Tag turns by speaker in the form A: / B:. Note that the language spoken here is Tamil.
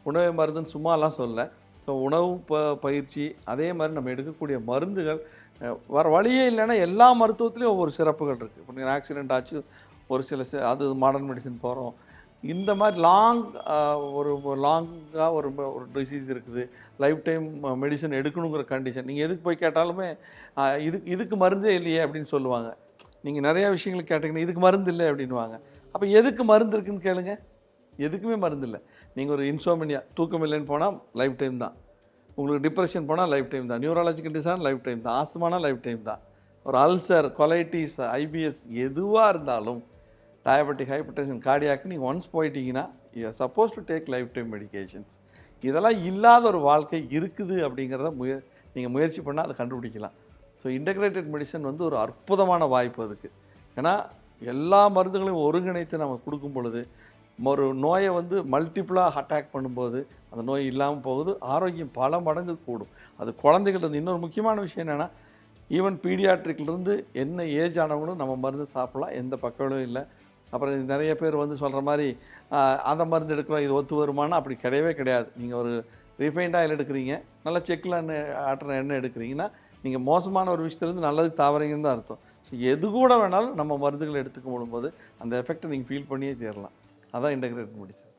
A: உணவே மருந்துன்னு சும்மாலாம் சொல்லல. ஸோ உணவு பயிற்சி அதே மாதிரி நம்ம எடுக்கக்கூடிய மருந்துகள் வேறு வழியே இல்லைன்னா எல்லா மருத்துவத்துலேயும் ஒவ்வொரு சிறப்புகள் இருக்குது. இப்போ நீங்கள் ஆக்சிடென்ட் ஆச்சு ஒரு சில அது மாடர்ன் மெடிசன் போகிறோம். இந்த மாதிரி ஒரு லாங்காக ஒரு டிசீஸ் இருக்குது, லைஃப் டைம் மெடிசன் எடுக்கணுங்கிற கண்டிஷன் நீங்கள் எதுக்கு போய் கேட்டாலுமே இதுக்கு மருந்தே இல்லையே அப்படின்னு சொல்லுவாங்க. நீங்கள் நிறையா விஷயங்கள் கேட்டிங்கன்னா இதுக்கு மருந்து இல்லை அப்படின்வாங்க. அப்போ எதுக்கு மருந்து இருக்குதுன்னு கேளுங்க. எதுக்குமே மருந்து இல்லை. நீங்கள் ஒரு இன்சோமினியா தூக்கம் இல்லைன்னு போனால் லைஃப் டைம் தான். உங்களுக்கு டிப்ரெஷன் போனால் லைஃப் டைம் தான். நியூரலாஜிக்கல் டிசார்டர் லைஃப் டைம் தான். ஆஸ்துமானா லைஃப் டைம் தான். ஒரு அல்சர், கொலைட்டிஸ், ஐபிஎஸ் எதுவாக இருந்தாலும் டயபெட்டிக், ஹைப்பர்டென்ஷன், கார்டியாக் நீங்கள் ஒன்ஸ் போயிட்டீங்கன்னா you are suppose to take life time medications. இதெல்லாம் இல்லாத ஒரு வாழ்க்கை இருக்குது அப்படிங்கிறத நீங்கள் முயற்சி பண்ணால் அதை கண்டுபிடிக்கலாம். ஸோ இன்டகிரேட்டட் மெடிசன் வந்து ஒரு அற்புதமான வாய்ப்பு அதுக்கு. ஏன்னா எல்லா மருந்துகளையும் ஒருங்கிணைத்து நம்ம கொடுக்கும் பொழுது ஒரு நோயை வந்து மல்டிப்புளாக அட்டாக் பண்ணும்போது அந்த நோய் இல்லாமல் போகுது, ஆரோக்கியம் பல மடங்கு கூடும். அது குழந்தைகள் இன்னொரு முக்கியமான விஷயம் என்னென்னா, ஈவன் பீடியாட்ரிக்லேருந்து என்ன ஏஜ் ஆனவங்களும் நம்ம மருந்து சாப்பிட்லாம், எந்த பக்கமும் இல்லை. அப்புறம் நிறைய பேர் வந்து சொல்கிற மாதிரி அந்த மருந்து எடுக்கிறோம் இது ஒத்து வருமானா அப்படி கிடையவே கிடையாது. நீங்கள் ஒரு ரிஃபைண்ட் ஆயில் எடுக்கிறீங்க, நல்லா செக்கில் ஆட்டுற எண்ணெய் எடுக்கிறீங்கன்னா நீங்கள் மோசமான ஒரு விஷயத்துலேருந்து நல்லதுக்கு தாவறீங்கன்னு தான் அர்த்தம். ஸோ எது கூட வேணாலும் நம்ம மருந்துகளை எடுத்துக்க போடும்போது அந்த எஃபெக்டை நீங்கள் ஃபீல் பண்ணியே தீரலாம். அதான் இன்டகிரேட்டட் மெடிசன்.